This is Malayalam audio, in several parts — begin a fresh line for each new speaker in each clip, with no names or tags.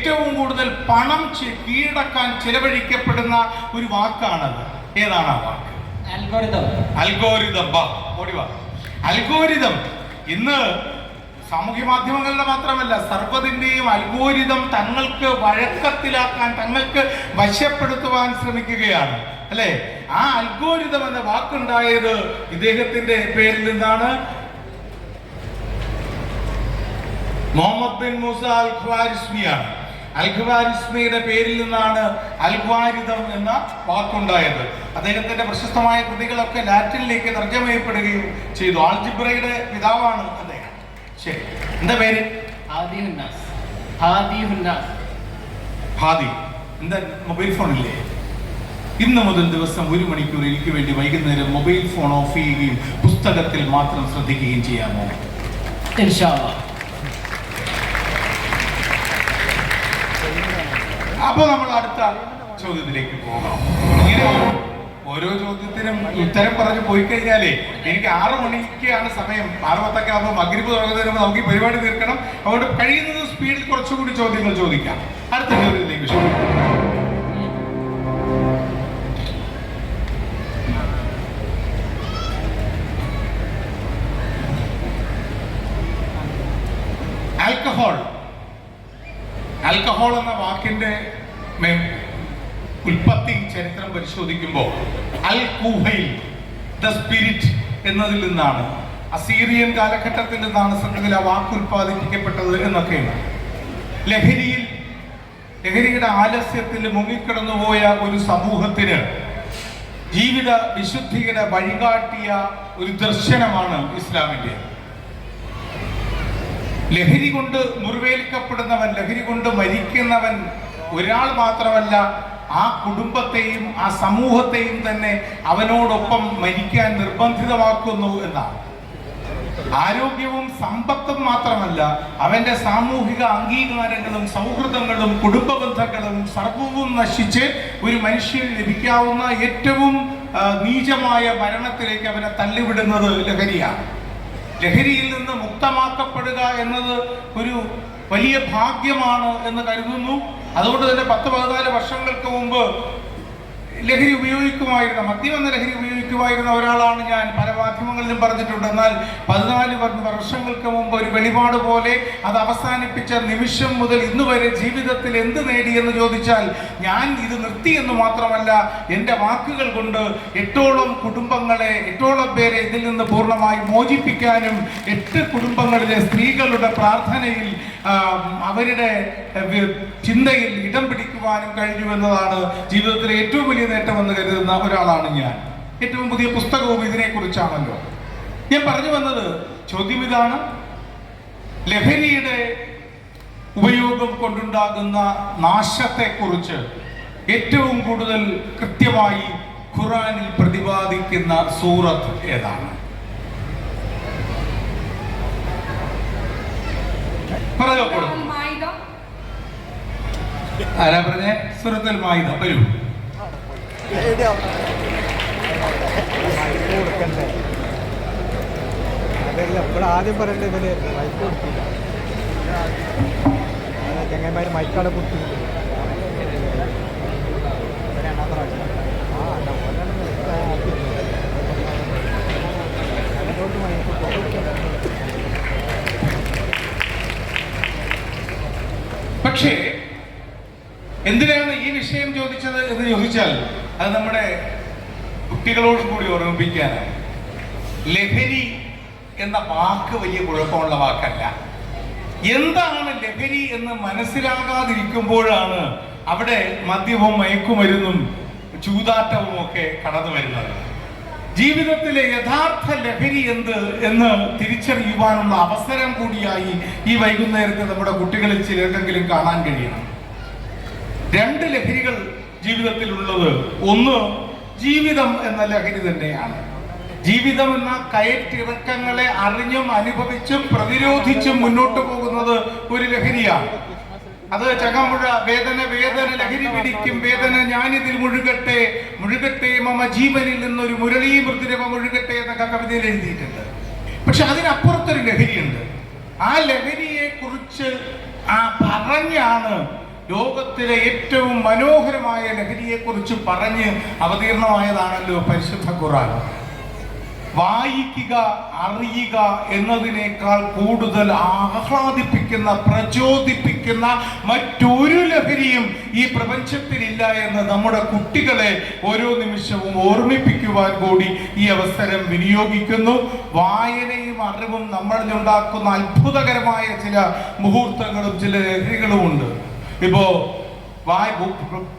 ഏറ്റവും കൂടുതൽ പണം കീഴടക്കാൻ ചെലവഴിക്കപ്പെടുന്ന ഒരു വാക്കാണത്. ഏതാണ് ആ വാക്ക്? അൽഗോരിതം. അൽഗോരിതം ഇന്ന് സാമൂഹ്യ മാധ്യമങ്ങളുടെ മാത്രമല്ല സർവ്വതിന്റെയും അൽഗോരിതം തങ്ങൾക്ക് വഴക്കത്തിലാക്കാൻ, തങ്ങൾക്ക് വശപ്പെടുത്തുവാൻ ശ്രമിക്കുകയാണ്, അല്ലെ? ആ അൽഗോരിതം എന്ന വാക്കുണ്ടായത് ഇദ്ദേഹത്തിന്റെ പേരിൽ നിന്നാണ്. മുഹമ്മദ് ബിൻ മൂസ അൽ ഖ്വാരിസ്മിയാണ്. അൽ ഖ്വാരിസ്മിയുടെ പേരിൽ നിന്നാണ് അൽഗോരിതം എന്ന വാക്കുണ്ടായത്. അദ്ദേഹത്തിന്റെ പ്രശസ്തമായ കൃതികളൊക്കെ ലാറ്റിനിലേക്ക് തർജ്ജമ ചെയ്യപ്പെടുകയും ചെയ്തു. ആൾജിബ്രയുടെ പിതാവാണ് അദ്ദേഹം. ശരി, എന്താ പേര്? ഹാദി. എന്താ മൊബൈൽ ഫോൺ ഇല്ലേ? ഇന്ന് മുതൽ ദിവസം 1 മണിക്കൂർ എനിക്ക് വേണ്ടി വൈകുന്നേരം മൊബൈൽ ഫോൺ ഓഫ് ചെയ്യുകയും പുസ്തകത്തിൽ മാത്രം ശ്രദ്ധിക്കുകയും ചെയ്യാമോ? അപ്പൊ നമ്മൾ അടുത്ത ചോദ്യത്തിലേക്ക് പോകാം. ഇങ്ങനെ ഓരോ ചോദ്യത്തിനും ഉത്തരം പറഞ്ഞു പോയി കഴിഞ്ഞാലേ എനിക്ക് 6 മണിക്കാണ് സമയം. 6:10 ആകുമ്പോൾ മഗ്രിബ് തുടങ്ങുന്നതിന് മുമ്പ് നമുക്ക് ഈ പരിപാടി തീർക്കണം. അതുകൊണ്ട് കഴിയുന്നത് സ്പീഡിൽ കുറച്ചുകൂടി ചോദ്യങ്ങൾ ചോദിക്കാം. അടുത്ത ചോദ്യത്തിലേക്ക് ആൽക്കഹോൾ എന്ന വാക്കിന്റെ ഉൽപ്പത്തി ചരിത്രം പരിശോധിക്കുമ്പോൾ അൽ കൂഹൈൽ, ദ സ്പിരിറ്റ് എന്നതിൽ നിന്നാണ്, അസീറിയൻ കാലഘട്ടത്തിൽ നിന്നാണ് സത്യത്തിൽ ആ വാക്ക് ഉൽപ്പാദിപ്പിക്കപ്പെട്ടത് എന്നൊക്കെയാണ്. ലഹരിയുടെ ആലസ്യത്തിൽ മുങ്ങിക്കിടന്നുപോയ ഒരു സമൂഹത്തിന് ജീവിത വിശുദ്ധിയുടെ വഴികാട്ടിയ ഒരു ദർശനമാണ് ഇസ്ലാമിന്റെ. ലഹരി കൊണ്ട് മുറിവേൽക്കപ്പെടുന്നവൻ, ലഹരി കൊണ്ട് മരിക്കുന്നവൻ ഒരാൾ മാത്രമല്ല, ആ കുടുംബത്തെയും ആ സമൂഹത്തെയും തന്നെ അവനോടൊപ്പം മരിക്കാൻ നിർബന്ധിതമാക്കുന്നു എന്നാണ്. ആരോഗ്യവും സമ്പത്തും മാത്രമല്ല, അവന്റെ സാമൂഹിക അംഗീകാരങ്ങളും സൗഹൃദങ്ങളും കുടുംബ ബന്ധങ്ങളും സർവവും നശിച്ച് ഒരു മനുഷ്യന് ലഭിക്കാവുന്ന ഏറ്റവും നീചമായ മരണത്തിലേക്ക് അവനെ തള്ളിവിടുന്നത് ലഹരിയാണ്. ലഹരിയിൽ നിന്ന് മുക്തമാക്കപ്പെടുക എന്നത് ഒരു വലിയ ഭാഗ്യമാണ് എന്ന് കരുതുന്നു. അതുകൊണ്ട് തന്നെ 10-14 വർഷങ്ങൾക്ക് മുമ്പ് ലഹരി ഉപയോഗിക്കുമായിരുന്ന, മദ്യം എന്ന ലഹരി ഉപയോഗിക്കുമായിരുന്ന ഒരാളാണ് ഞാൻ. പല മാധ്യമങ്ങളിലും പറഞ്ഞിട്ടുണ്ട്. എന്നാൽ 14 വർഷങ്ങൾക്ക് മുമ്പ് ഒരു വെളിപാട് പോലെ അത് അവസാനിപ്പിച്ച നിമിഷം മുതൽ ഇന്ന് വരെ ജീവിതത്തിൽ എന്ത് നേടിയെന്ന് ചോദിച്ചാൽ ഞാൻ ഇത് നിർത്തി എന്ന് മാത്രമല്ല, എൻ്റെ വാക്കുകൾ കൊണ്ട് 8ഓളം കുടുംബങ്ങളെ, 8ഓളം പേരെ ഇതിൽ നിന്ന് പൂർണ്ണമായി മോചിപ്പിക്കാനും 8 കുടുംബങ്ങളിലെ സ്ത്രീകളുടെ പ്രാർത്ഥനയിൽ അവരുടെ ചിന്തയിൽ ഇടം പിടിക്കുവാനും കഴിഞ്ഞു എന്നതാണ് ജീവിതത്തിലെ ഏറ്റവും വലിയ നേട്ടമെന്ന് കരുതുന്ന ഒരാളാണ് ഞാൻ. ഏറ്റവും പുതിയ പുസ്തകവും ഇതിനെക്കുറിച്ചാണല്ലോ. ഞാൻ പറഞ്ഞു വന്നത്, ചോദ്യം ഇതാണ്: ലഹരിയുടെ ഉപയോഗം കൊണ്ടുണ്ടാകുന്ന നാശത്തെക്കുറിച്ച് ഏറ്റവും കൂടുതൽ കൃത്യമായി ഖുർആനിൽ പ്രതിപാദിക്കുന്ന സൂറത്ത് ഏതാണ്? ആരാ പറഞ്ഞേ? സൂറത്തുൽ മാഇദ. വരൂ.
ആദ്യം പറയേണ്ടത് ചങ്ങന്മാര് മൈക്കാടെ കുത്തി
പക്ഷേ എന്തിനാണ് ഈ വിഷയം ചോദിച്ചത് എന്ന് ചോദിച്ചാൽ അത് നമ്മുടെ കുട്ടികളോട് കൂടി ഓർമ്മിപ്പിക്കാനാണ്. ലഹരി എന്ന വാക്ക് വലിയ കുഴപ്പമുള്ള വാക്കല്ല. എന്താണ് ലഹരി എന്ന് മനസ്സിലാകാതിരിക്കുമ്പോഴാണ് അവിടെ മദ്യവും മയക്കുമരുന്നും ചൂതാട്ടവും ഒക്കെ കടന്നു വരുന്നത്. ജീവിതത്തിലെ യഥാർത്ഥ ലഹരി എന്ത് എന്ന് തിരിച്ചറിയുവാനുള്ള അവസരം കൂടിയായി ഈ വൈകുന്നേരത്തെ നമ്മുടെ കുട്ടികളിൽ ചിലർക്കെങ്കിലും കാണാൻ കഴിയണം. 2 ലഹരികൾ ജീവിതത്തിൽ ഉള്ളത്. ഒന്ന് ജീവിതം എന്ന ലഹരി തന്നെയാണ്. ജീവിതം എന്ന കയറ്റിറക്കങ്ങളെ അറിഞ്ഞും അനുഭവിച്ചും പ്രതിരോധിച്ചും മുന്നോട്ട് പോകുന്നത് ഒരു ലഹരിയാണ്. അത് ചകമുഴ വേദന വേദന ലഹരി പിടിക്കും വേദന ഞാനിതിൽ മുഴുകട്ടെ മുഴുകട്ടെ മമ ജീവനിൽ നിന്നൊരു മുരളീ മൃദുരമ മുഴുകട്ടെ എന്നൊക്കെ കവിതയിൽ എഴുതിയിട്ടുണ്ട്. പക്ഷെ അതിനപ്പുറത്തൊരു ലഹരിയുണ്ട്. ആ ലഹരിയെ കുറിച്ച് പറഞ്ഞാണ് ലോകത്തിലെ ഏറ്റവും മനോഹരമായ ലഹരിയെക്കുറിച്ച് പറഞ്ഞ് അവതീർണമായതാണല്ലോ പരിശുദ്ധ ഖുർആൻ. വായിക്കുക, അറിയുക എന്നതിനേക്കാൾ കൂടുതൽ ആഹ്ലാദിപ്പിക്കുന്ന, പ്രചോദിപ്പിക്കുന്ന മറ്റൊരു ലഹരിയും ഈ പ്രപഞ്ചത്തിലില്ല എന്ന് നമ്മുടെ കുട്ടികളെ ഓരോ നിമിഷവും ഓർമ്മിപ്പിക്കുവാൻ കൂടി ഈ അവസരം വിനിയോഗിക്കുന്നു. വായനയും അറിവും നമ്മളിൽ ഉണ്ടാക്കുന്ന അത്ഭുതകരമായ ചില മുഹൂർത്തങ്ങളും ചില ലഹരികളും ഉണ്ട്. ഇപ്പോ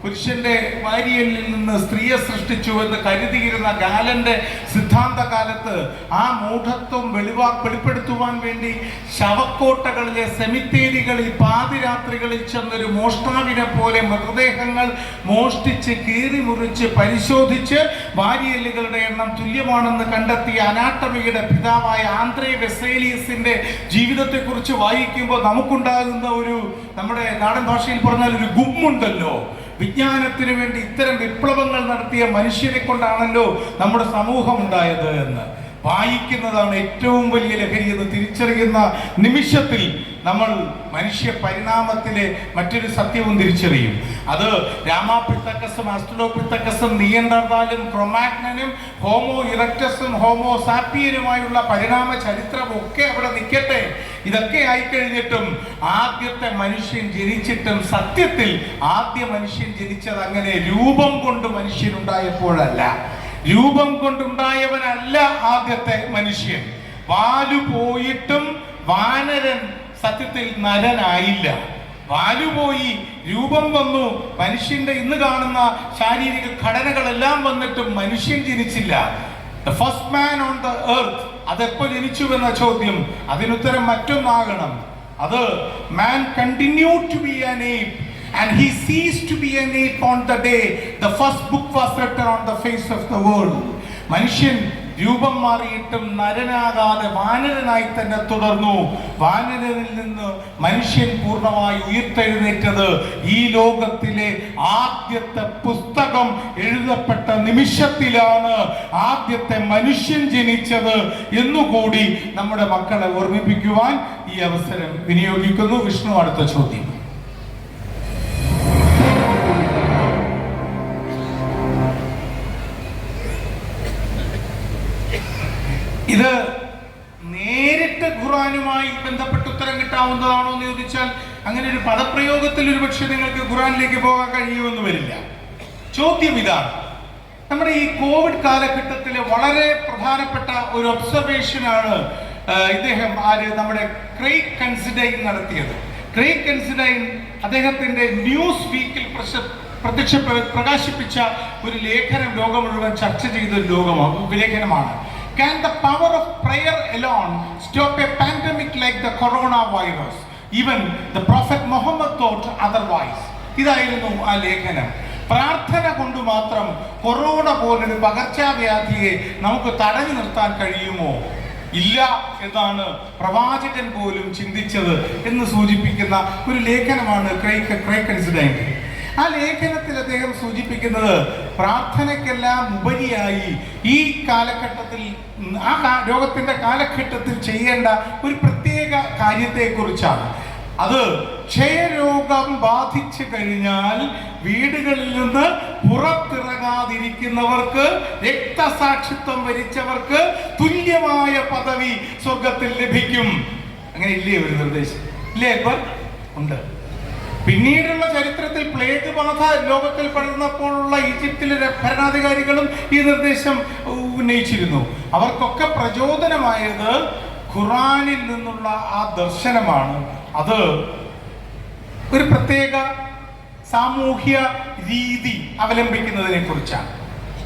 പുരുഷന്റെ വാരിയലിൽ നിന്ന് സ്ത്രീയെ സൃഷ്ടിച്ചു എന്ന് കരുതിയിരുന്ന ഗാലന്റെ സിദ്ധാന്ത കാലത്ത് ആ മൂഢത്വം വെളിപ്പെടുത്തുവാൻ വേണ്ടി ശവക്കോട്ടകളിലെ സെമിത്തേരികളിൽ പാതിരാത്രികളിൽ ചെന്നൊരു മോഷ്ടാവിനെ പോലെ മൃതദേഹങ്ങൾ മോഷ്ടിച്ച് കീറി മുറിച്ച് പരിശോധിച്ച് വാരിയലുകളുടെ എണ്ണം തുല്യമാണെന്ന് കണ്ടെത്തിയ അനാട്ടമിയുടെ പിതാവായ ആന്ത്രേ വെസേലിയസിന്റെ ജീവിതത്തെക്കുറിച്ച് വായിക്കുമ്പോൾ നമുക്കുണ്ടാകുന്ന ഒരു, നമ്മുടെ നാടൻ ഭാഷയിൽ പറഞ്ഞാൽ ഒരു ഗുമ്മുണ്ടല്ലോ. വിജ്ഞാനത്തിന് വേണ്ടി ഇത്തരം വിപ്ലവങ്ങൾ നടത്തിയ മനുഷ്യരെ കൊണ്ടാണല്ലോ നമ്മുടെ സമൂഹം ഉണ്ടായത് എന്ന്. വായിക്കുന്നതാണ് ഏറ്റവും വലിയ ലഹരി എന്ന് തിരിച്ചറിയുന്ന നിമിഷത്തിൽ നമ്മൾ മനുഷ്യ പരിണാമത്തിലെ മറ്റൊരു സത്യവും തിരിച്ചറിയും. അത് രാമാപിത്തക്കസും ആസ്ട്രലോപിത്തക്കസും നിയന്ത്രാലും ക്രൊമാഗ്നനും ഹോമോ ഇറക്ടസും ഹോമോ സാപ്പിയനുമായുള്ള പരിണാമ ചരിത്രം ഒക്കെ അവിടെ നിൽക്കട്ടെ. ഇതൊക്കെ ആയിക്കഴിഞ്ഞിട്ടും ആദ്യത്തെ മനുഷ്യൻ ജനിച്ചിട്ടും സത്യത്തിൽ ആദ്യ മനുഷ്യൻ ജനിച്ചത് അങ്ങനെ രൂപം കൊണ്ട് മനുഷ്യനുണ്ടായപ്പോഴല്ല, രൂപം കൊണ്ടുണ്ടായവനല്ല ആദ്യത്തെ മനുഷ്യൻ. വാലു പോയിട്ടും വാനരൻ സത്യത്തിൽ നരനായില്ല. വാലുപോയി, രൂപം വന്നു, മനുഷ്യന്റെ ഇന്ന് കാണുന്ന ശാരീരിക ഘടനകളെല്ലാം വന്നിട്ടും മനുഷ്യൻ ജനിച്ചില്ല. The first man on the earth, അതെപ്പോ ജനിച്ചു എന്ന ചോദ്യം, അതിനുത്തരം മറ്റൊന്നാകണം. അത് man continued to be an ape and he ceased to be an ape on the day the first book was written on the face of the world. മനുഷ്യൻ രൂപം മാറിയിട്ടും നരനാകാതെ വാനരനായി തന്നെ തുടർന്നു. വാനരനിൽ നിന്ന് മനുഷ്യൻ പൂർണ്ണമായി ഉയർത്തെഴുന്നേറ്റത് ഈ ലോകത്തിലെ ആദ്യത്തെ പുസ്തകം എഴുതപ്പെട്ട നിമിഷത്തിലാണ് ആദ്യത്തെ മനുഷ്യൻ ജനിച്ചത് എന്നുകൂടി നമ്മുടെ മക്കളെ ഓർമ്മിപ്പിക്കുവാൻ ഈ അവസരം വിനിയോഗിക്കുന്നു. വിഷ്ണു, അടുത്ത ചോദ്യം. ഇത് നേരിട്ട് ഖുർആനുമായി ബന്ധപ്പെട്ട് ഉത്തരം കിട്ടാവുന്നതാണോ എന്ന് ചോദിച്ചാൽ അങ്ങനെ ഒരു പദപ്രയോഗത്തിൽ ഒരു പക്ഷേ നിങ്ങൾക്ക് ഖുർആനിലേക്ക് പോകാൻ കഴിയുമെന്ന് വരില്ല. ചോദ്യം ഇതാണ്, നമ്മുടെ ഈ കോവിഡ് കാലഘട്ടത്തിലെ വളരെ പ്രധാനപ്പെട്ട ഒരു ഒബ്സർവേഷനാണ് ഇദ്ദേഹം നമ്മുടെ ക്രെയ്ഗ് കൺസിഡൈൻ നടത്തിയത്. ക്രെയ്ഗ് കൺസിഡൈൻ അദ്ദേഹത്തിന്റെ ന്യൂസ് വീക്കിൽ പ്രകാശിപ്പിച്ച ഒരു ലേഖനം ലോകം മുഴുവൻ ചർച്ച ചെയ്ത ഒരു ലേഖനമാണ്. Can the power of prayer alone stop a pandemic like the coronavirus? Even the Prophet Muhammad thought otherwise. ഇതായിരുന്നു ആ ലേഖനം. പ്രാർത്ഥന കൊണ്ട് മാത്രം കൊറോണ പോലൊരു പകർച്ചവ്യാധിയെ നമുക്ക് തടഞ്ഞു നിർത്താൻ കഴിയുമോ? ഇല്ല എന്നാണ് പ്രവാചകൻ പോലും ചിന്തിച്ചത് എന്ന് സൂചിപ്പിക്കുന്ന ഒരു ലേഖനമാണ് ക്രെയ്ഗ് കൺസിഡൈൻ. ആ ലേഖനത്തിൽ അദ്ദേഹം സൂചിപ്പിക്കുന്നത് പ്രാർത്ഥനയ്ക്കെല്ലാം ഉപരിയായി ഈ കാലഘട്ടത്തിൽ, ആ രോഗത്തിന്റെ കാലഘട്ടത്തിൽ ചെയ്യേണ്ട ഒരു പ്രത്യേക കാര്യത്തെക്കുറിച്ചാണ്. അത് ക്ഷയരോഗം ബാധിച്ചു കഴിഞ്ഞാൽ വീടുകളിൽ നിന്ന് പുറത്തിറങ്ങാതിരിക്കുന്നവർക്ക്, രക്തസാക്ഷിത്വം വരിച്ചവർക്ക് തുല്യമായ പദവി സ്വർഗത്തിൽ ലഭിക്കും. അങ്ങനെ ഇല്ലേ ഒരു നിർദ്ദേശം? ഇല്ലേ? ഉണ്ട്. പിന്നീടുള്ള ചരിത്രത്തിൽ പ്ലേഗ് ബാധ ലോകത്തിൽ പടർന്നപ്പോഴുള്ള ഈജിപ്തിലെ ഭരണാധികാരികളും ഈ നിർദ്ദേശം ഉന്നയിച്ചിരുന്നു. അവർക്കൊക്കെ പ്രചോദനമായത് ഖുർആനിൽ നിന്നുള്ള ആ ദർശനമാണ്. അത് ഒരു പ്രത്യേക സാമൂഹ്യ രീതി അവലംബിക്കുന്നതിനെ കുറിച്ചാണ്.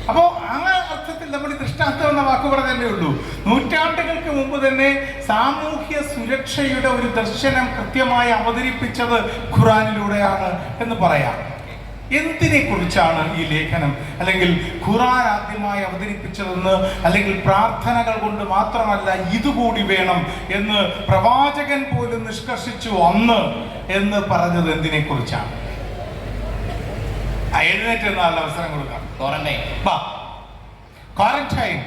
അപ്പോൾ ആ അർത്ഥത്തിൽ നമ്മൾ ദൃഷ്ടാന്തം എന്ന വാക്ക് പറഞ്ഞതല്ലേ ഉള്ളൂ. നൂറ്റാണ്ടുകൾക്ക് മുമ്പ് തന്നെ സാമൂഹ്യ സുരക്ഷയുടെ ഒരു ദർശനം കൃത്യമായി അവതരിപ്പിച്ചത് ഖുർആനിലൂടെയാണ് എന്ന് പറയാം. എന്തിനെ കുറിച്ചാണ് ഈ ലേഖനം, അല്ലെങ്കിൽ ഖുർആൻ ആദ്യമായി അവതരിപ്പിച്ചതെന്ന്, അല്ലെങ്കിൽ പ്രാർത്ഥനകൾ കൊണ്ട് മാത്രമല്ല ഇതുകൂടി വേണം എന്ന് പ്രവാചകൻ പോലും നിഷ്കർഷിച്ചു അന്ന് എന്ന് പറഞ്ഞത് എന്തിനെ കുറിച്ചാണ്? എഴുന്നേറ്റ് എന്നുള്ള അവസരം കൊടുക്കാം. ക്വാറന്റൈൻ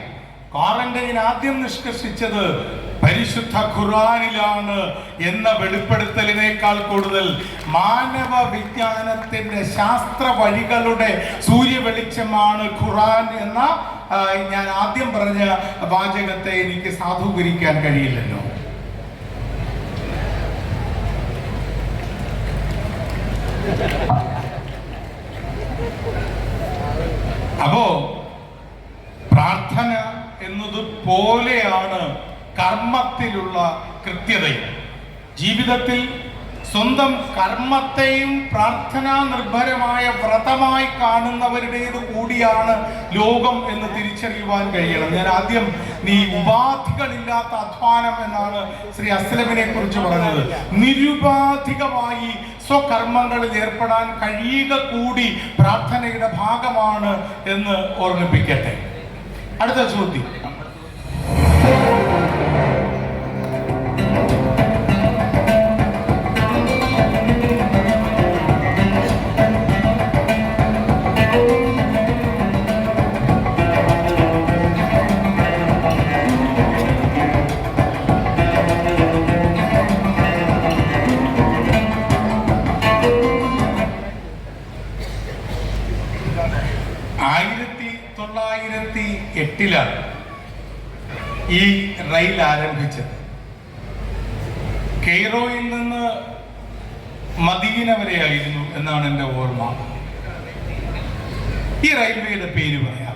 ക്വാറന്റൈൻ ആദ്യം നിഷ്കർഷിച്ചത് പരിശുദ്ധ ഖുർആനിലാണ് എന്ന വെളിപ്പെടുത്തലിനേക്കാൾ കൂടുതൽ മാനവ വിജ്ഞാനത്തിന്റെ ശാസ്ത്ര വഴികളുടെ സൂര്യവെളിച്ചമാണ് ഖുർആൻ എന്ന ഞാൻ ആദ്യം പറഞ്ഞ വാചകത്തെ എനിക്ക് സാധൂകരിക്കാൻ കഴിയില്ലല്ലോ. അപ്പോ പ്രാർത്ഥന എന്നതുപോലെയാണ് കർമ്മത്തിലുള്ള കൃത്യതയും. ജീവിതത്തിൽ സ്വന്തം കർമ്മത്തെയും പ്രാർത്ഥനാ നിർഭരമായ വ്രതമായി കാണുന്നവരുടേത് കൂടിയാണ് ലോകം എന്ന് തിരിച്ചറിയുവാൻ കഴിയണം. ഞാൻ ആദ്യം നീ ഉപാധികളില്ലാത്ത അധ്വാനം എന്നാണ് ശ്രീ അസ്ലമിനെ കുറിച്ച് പറഞ്ഞത്. നിരുപാധികമായി സ്വകർമ്മങ്ങളിൽ ഏർപ്പെടാൻ കഴിയുക കൂടി പ്രാർത്ഥനയുടെ ഭാഗമാണ് എന്ന് ഓർമ്മിപ്പിക്കട്ടെ. അടുത്ത ചോദ്യം. ഈ റെയിൽ ആരംഭിച്ചത്. കെയ്റോയിൽ നിന്ന് മദീന വരെയായിരുന്നു എന്നാണ് എൻ്റെ ഓർമ്മ. ഈ റെയിൽവേയുടെ പേര് പറയാമോ?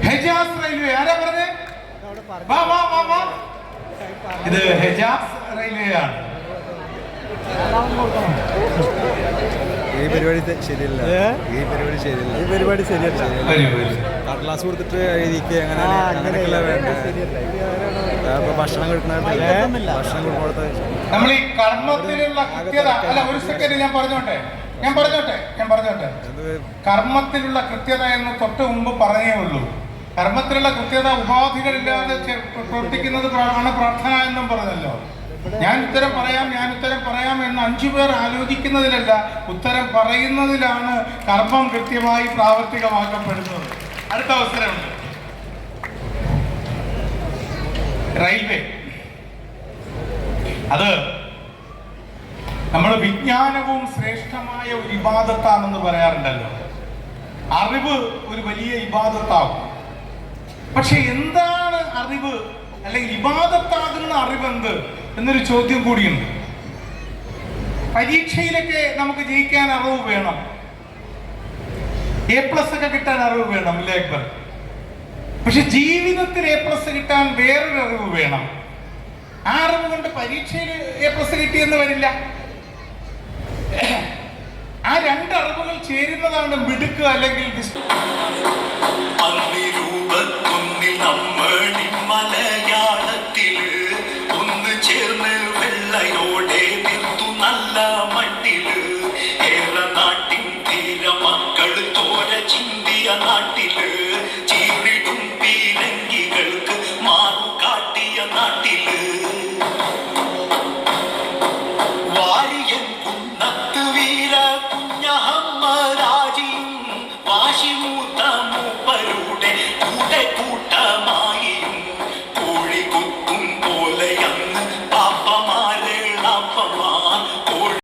Hejaz railway. ആരാ പറഞ്ഞേ? ഇത് ഹെജാസ് റെയിൽവേ ആണ്.
ഈ പരിപാടി ശരിയല്ല. ഈ പരിപാടി ശരിയല്ല. കടലാസ് കൊടുത്തിട്ട് എഴുതിക്ക് അങ്ങനെയൊക്കെയല്ല വേണ്ടത്. ഭക്ഷണം കൊടുക്കുന്നത്
നമ്മൾ ഈ കർമ്മത്തിലുള്ള കൃത്യത. അല്ല, ഒരു സെക്കൻഡ് ഞാൻ പറഞ്ഞോട്ടെ. കർമ്മത്തിലുള്ള കൃത്യത എന്ന് തൊട്ട് മുമ്പ് പറഞ്ഞേ ഉള്ളൂ. കർമ്മത്തിലുള്ള കൃത്യത ഉപാധികളില്ലാതെ പ്രവർത്തിക്കുന്നത് ആണ് പ്രാർത്ഥന എന്നും പറഞ്ഞല്ലോ. ഞാൻ ഉത്തരം പറയാം എന്ന് 5 പേർ ആലോചിക്കുന്നതിലല്ല, ഉത്തരം പറയുന്നതിലാണ് കർമ്മം കൃത്യമായി പ്രാവർത്തികമാക്കപ്പെടുന്നത്. അടുത്ത അവസരമുണ്ട്. റെയിൽവേ. അത് നമ്മൾ വിജ്ഞാനവും ശ്രേഷ്ഠമായ ഒരു ഇബാദത്താണെന്ന് പറയാറുണ്ടല്ലോ. അറിവ് ഒരു വലിയ ഇബാദത്താവും. പക്ഷെ എന്താണ് അറിവ്, അല്ലെങ്കിൽ ഇബാദത്താകുന്ന അറിവെന്ത് എന്നൊരു ചോദ്യം കൂടിയുണ്ട്. പരീക്ഷയിലൊക്കെ നമുക്ക് ജയിക്കാൻ അറിവ് വേണം, A+ ഒക്കെ കിട്ടാൻ അറിവ് വേണം, ഇല്ലേ അക്ബർ? പക്ഷെ ജീവിതത്തിൽ A+ കിട്ടാൻ വേറൊരു അറിവ് വേണം. ആ അറിവ് കൊണ്ട് പരീക്ഷയിൽ A+ കിട്ടിയെന്ന് വരില്ല. ആ 2 അറിവുകൾ ചേരുന്നതാണ് മിടുക്ക് അല്ലെങ്കിൽ